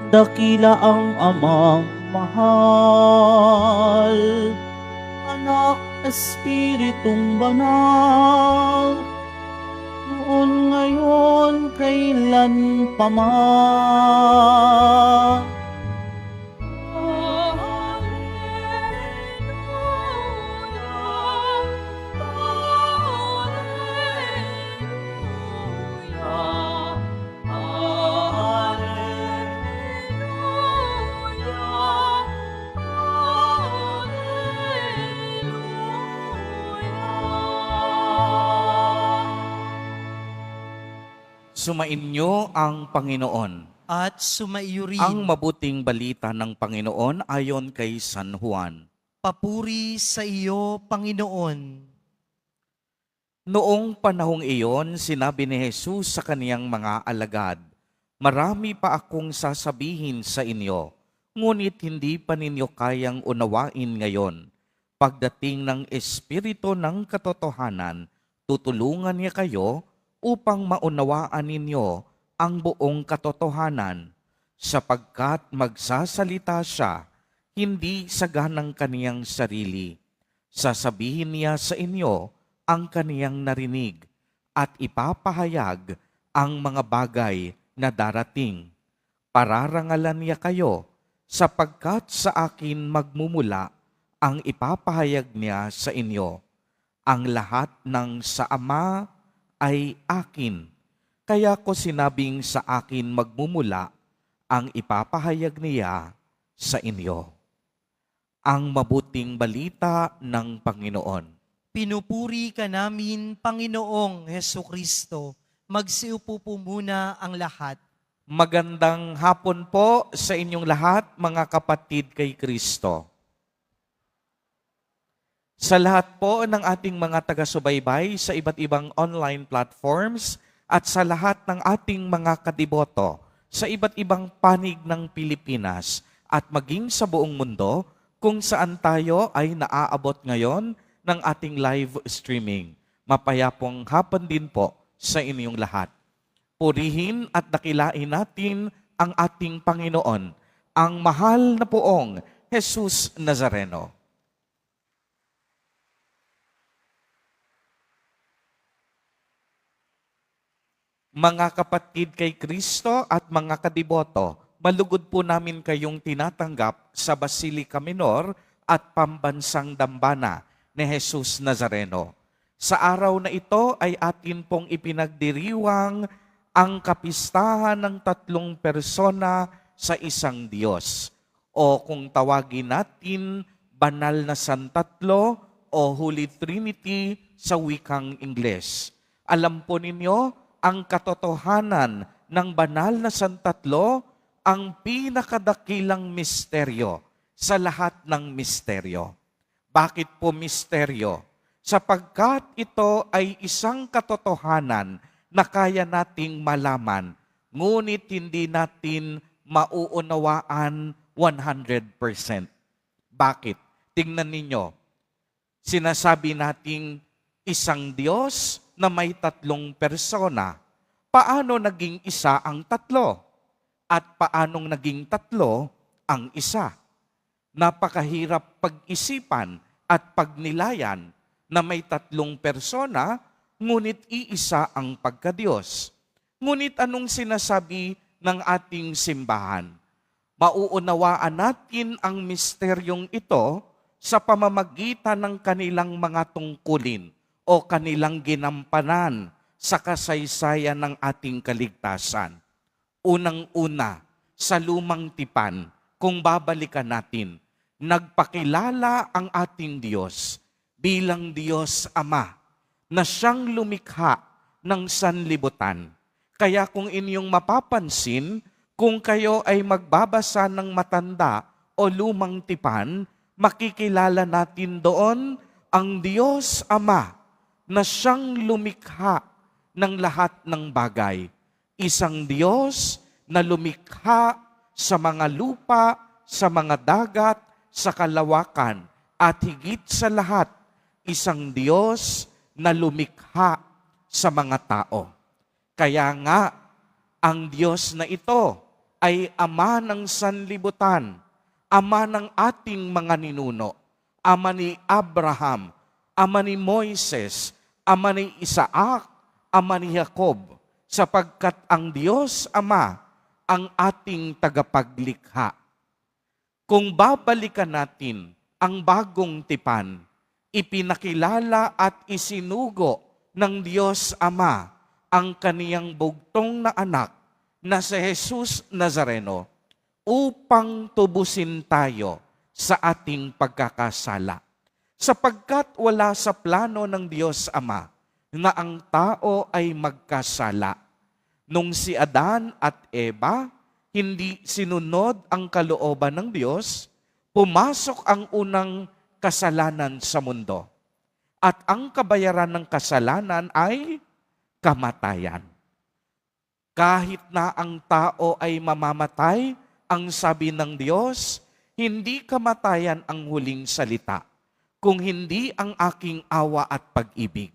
Dakila ang amang mahal, Anak, Espiritong Banal, noon ngayon kailan paman. Sumainyo ang Panginoon. At sumaiyo rin. Ang mabuting balita ng Panginoon ayon kay San Juan. Papuri sa iyo, Panginoon. Noong panahong iyon, sinabi ni Jesus sa kaniyang mga alagad, "Marami pa akong sasabihin sa inyo, ngunit hindi pa ninyo kayang unawain ngayon. Pagdating ng Espiritu ng Katotohanan, tutulungan niya kayo upang maunawaan ninyo ang buong katotohanan, sapagkat magsasalita siya, hindi sa ganang kaniyang sarili. Sasabihin niya sa inyo ang kaniyang narinig at ipapahayag ang mga bagay na darating. Pararangalan niya kayo, sapagkat sa akin magmumula ang ipapahayag niya sa inyo. Ang lahat ng sa Ama ay akin. Kaya ko sinabing sa akin magmumula ang ipapahayag niya sa inyo." Ang mabuting balita ng Panginoon. Pinupuri ka namin, Panginoong Hesukristo. Magsiupo po muna ang lahat. Magandang hapon po sa inyong lahat, mga kapatid kay Kristo. Sa lahat po ng ating mga taga-subaybay sa iba't ibang online platforms at sa lahat ng ating mga kadiboto sa iba't ibang panig ng Pilipinas at maging sa buong mundo kung saan tayo ay naaabot ngayon ng ating live streaming. Mapayapong hapon din po sa inyong lahat. Purihin at dakilain natin ang ating Panginoon, ang mahal na poong Jesus Nazareno. Mga kapatid kay Kristo at mga kadiboto, malugod po namin kayong tinatanggap sa Basilica Minor at Pambansang Dambana ni Jesus Nazareno. Sa araw na ito ay atin pong ipinagdiriwang ang kapistahan ng tatlong persona sa isang Diyos. O kung tawagin natin, Banal na Santatlo o Holy Trinity sa wikang Ingles. Alam po ninyo, ang katotohanan ng Banal na Santatlo ang pinakadakilang misteryo sa lahat ng misteryo. Bakit po misteryo? Sapagkat ito ay isang katotohanan na kaya nating malaman, ngunit hindi natin mauunawaan 100%. Bakit? Tingnan ninyo, sinasabi nating isang Diyos na may tatlong persona. Paano naging isa ang tatlo? At paanong naging tatlo ang isa? Napakahirap pag-isipan at pagnilayan na may tatlong persona, ngunit iisa ang pagkadiyos. Ngunit anong sinasabi ng ating simbahan? Mauunawaan natin ang misteryong ito sa pamamagitan ng kanilang mga tungkulin o kanilang ginampanan sa kasaysayan ng ating kaligtasan. Unang-una, sa lumang tipan, kung babalikan natin, nagpakilala ang ating Diyos bilang Diyos Ama na siyang lumikha ng sanlibutan. Kaya kung inyong mapapansin, kung kayo ay magbabasa ng matanda o lumang tipan, makikilala natin doon ang Diyos Ama na siyang lumikha ng lahat ng bagay. Isang Diyos na lumikha sa mga lupa, sa mga dagat, sa kalawakan, at higit sa lahat, isang Diyos na lumikha sa mga tao. Kaya nga, ang Diyos na ito ay Ama ng sanlibutan, Ama ng ating mga ninuno, Ama ni Abraham, Ama ni Moises, Ama ni Isaac, Ama ni Jacob, sapagkat ang Diyos Ama ang ating tagapaglikha. Kung babalikan natin ang bagong tipan, ipinakilala at isinugo ng Diyos Ama ang kaniyang bugtong na anak na si Jesus Nazareno upang tubusin tayo sa ating pagkakasala. Sapagkat wala sa plano ng Diyos Ama na ang tao ay magkasala. Nung si Adan at Eva hindi sinunod ang kalooban ng Diyos, pumasok ang unang kasalanan sa mundo. At ang kabayaran ng kasalanan ay kamatayan. Kahit na ang tao ay mamamatay, ang sabi ng Diyos, hindi kamatayan ang huling salita, kung hindi ang aking awa at pag-ibig.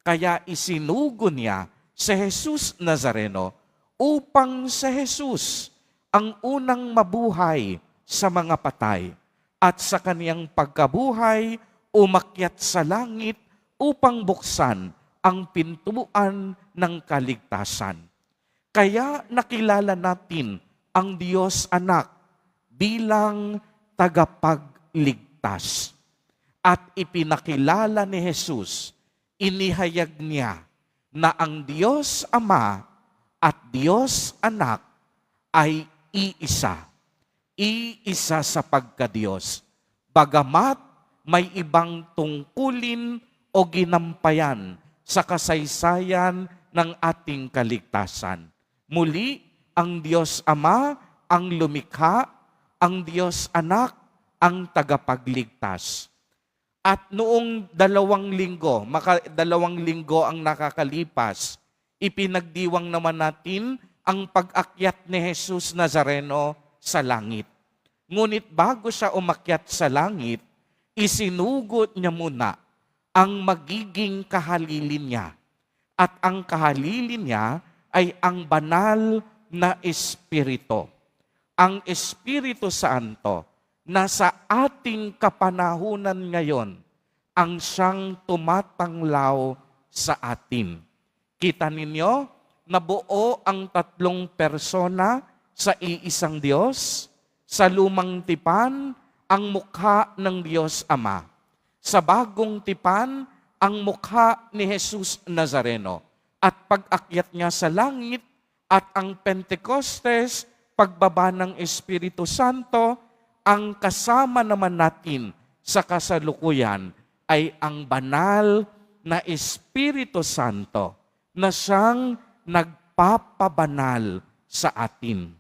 Kaya isinugo niya si Jesus Nazareno upang si Jesus ang unang mabuhay sa mga patay at sa kaniyang pagkabuhay umakyat sa langit upang buksan ang pintuan ng kaligtasan. Kaya nakilala natin ang Diyos Anak bilang tagapagligtas. At ipinakilala ni Jesus, inihayag niya na ang Diyos Ama at Diyos Anak ay iisa. Iisa sa pagka-Diyos. Bagamat may ibang tungkulin o ginampayan sa kasaysayan ng ating kaligtasan. Muli, ang Diyos Ama ang lumikha, ang Diyos Anak ang tagapagligtas. At noong 2 linggo, 2 linggo ang nakakalipas, ipinagdiwang naman natin ang pag-akyat ni Jesus Nazareno sa langit. Ngunit bago siya umakyat sa langit, isinugot niya muna ang magiging kahalilin niya. At ang kahalilin niya ay ang banal na Espiritu. Ang Espiritu Santo na sa ating kapanahunan ngayon ang siyang tumatanglaw sa atin. Kita ninyo, nabuo ang tatlong persona sa iisang Diyos. Sa lumang tipan, ang mukha ng Diyos Ama. Sa bagong tipan, ang mukha ni Jesus Nazareno. At pag-akyat niya sa langit at ang Pentecostes, pagbaba ng Espiritu Santo, ang kasama naman natin sa kasalukuyan ay ang banal na Espiritu Santo na siyang nagpapabanal sa atin.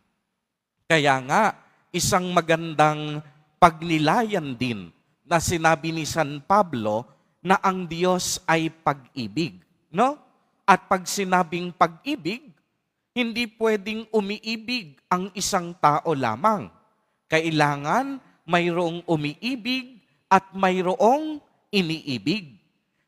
Kaya nga, isang magandang pagnilayan din na sinabi ni San Pablo na ang Diyos ay pag-ibig. No? At pag sinabing pag-ibig, hindi pwedeng umiibig ang isang tao lamang. Kailangan mayroong umiibig at mayroong iniibig.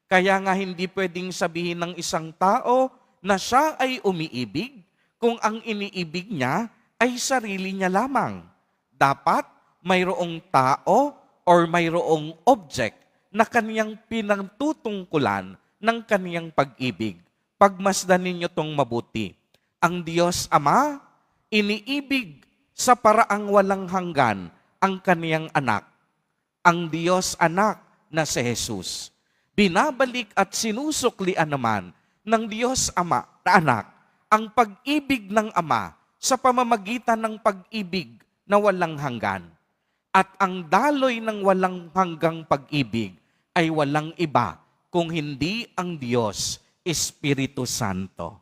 Kaya nga hindi pwedeng sabihin ng isang tao na siya ay umiibig kung ang iniibig niya ay sarili niya lamang. Dapat mayroong tao or mayroong object na kaniyang pinagtutungkulan ng kaniyang pag-ibig. Pagmasdan ninyo tong mabuti. Ang Diyos Ama, iniibig sa paraang walang hanggan ang kaniyang anak. Ang Diyos Anak na si Jesus. Binabalik at sinusuklian naman ng Diyos Ama na anak ang pag-ibig ng Ama sa pamamagitan ng pag-ibig na walang hanggan. At ang daloy ng walang hanggang pag-ibig ay walang iba kung hindi ang Diyos, Espiritu Santo.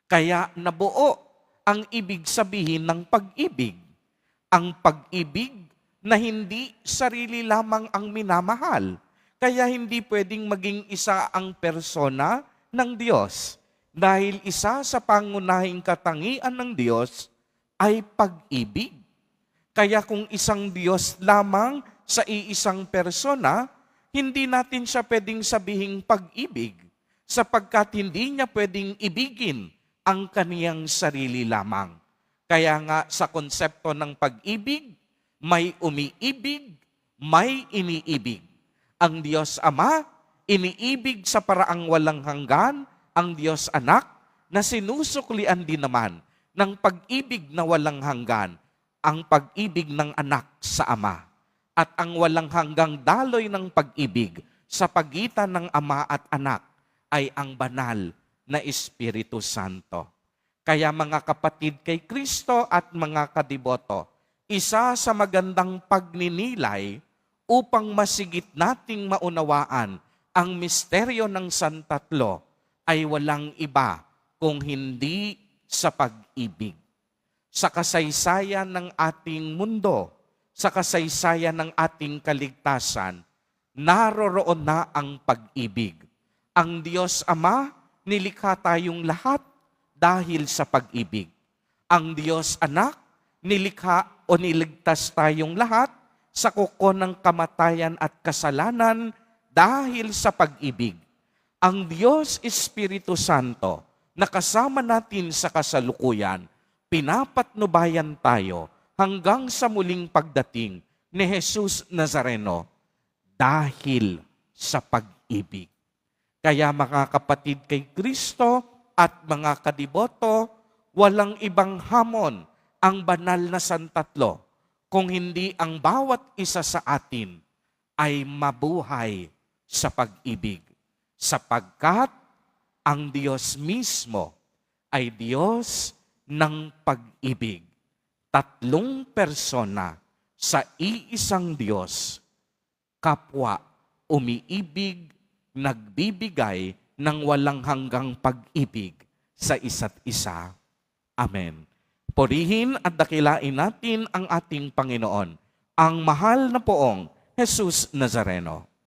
Kaya nabuo ang ibig sabihin ng pag-ibig. Ang pag-ibig na hindi sarili lamang ang minamahal. Kaya hindi pwedeng maging isa ang persona ng Diyos. Dahil isa sa pangunahing katangian ng Diyos ay pag-ibig. Kaya kung isang Diyos lamang sa iisang persona, hindi natin siya pwedeng sabihing pag-ibig sapagkat hindi niya pwedeng ibigin ang kaniyang sarili lamang. Kaya nga sa konsepto ng pag-ibig, may umiibig, may iniibig. Ang Diyos Ama, iniibig sa paraang walang hanggan, ang Diyos Anak, na sinusuklian din naman ng pag-ibig na walang hanggan, ang pag-ibig ng anak sa Ama. At ang walang hanggang daloy ng pag-ibig sa pagitan ng Ama at Anak ay ang banal na Espiritu Santo. Kaya mga kapatid kay Kristo at mga kadiboto, isa sa magandang pagninilay upang masigit nating maunawaan ang misteryo ng Santatlo ay walang iba kung hindi sa pag-ibig. Sa kasaysayan ng ating mundo, sa kasaysayan ng ating kaligtasan, naroroon na ang pag-ibig. Ang Diyos Ama, nilikha tayong lahat dahil sa pag-ibig. Ang Diyos Anak, nilikha o niligtas tayong lahat sa kuko ng kamatayan at kasalanan dahil sa pag-ibig. Ang Diyos Espiritu Santo, na kasama natin sa kasalukuyan, pinapatnubayan tayo hanggang sa muling pagdating ni Jesus Nazareno dahil sa pag-ibig. Kaya mga kapatid kay Kristo at mga kadiboto, walang ibang hamon ang banal na Santatlo kung hindi ang bawat isa sa atin ay mabuhay sa pag-ibig. Sapagkat ang Diyos mismo ay Diyos ng pag-ibig. Tatlong persona sa iisang Diyos, kapwa umiibig, nagbibigay ng walang hanggang pag-ibig sa isa't isa. Amen. Purihin at dakilain natin ang ating Panginoon, ang mahal na poong Jesus Nazareno.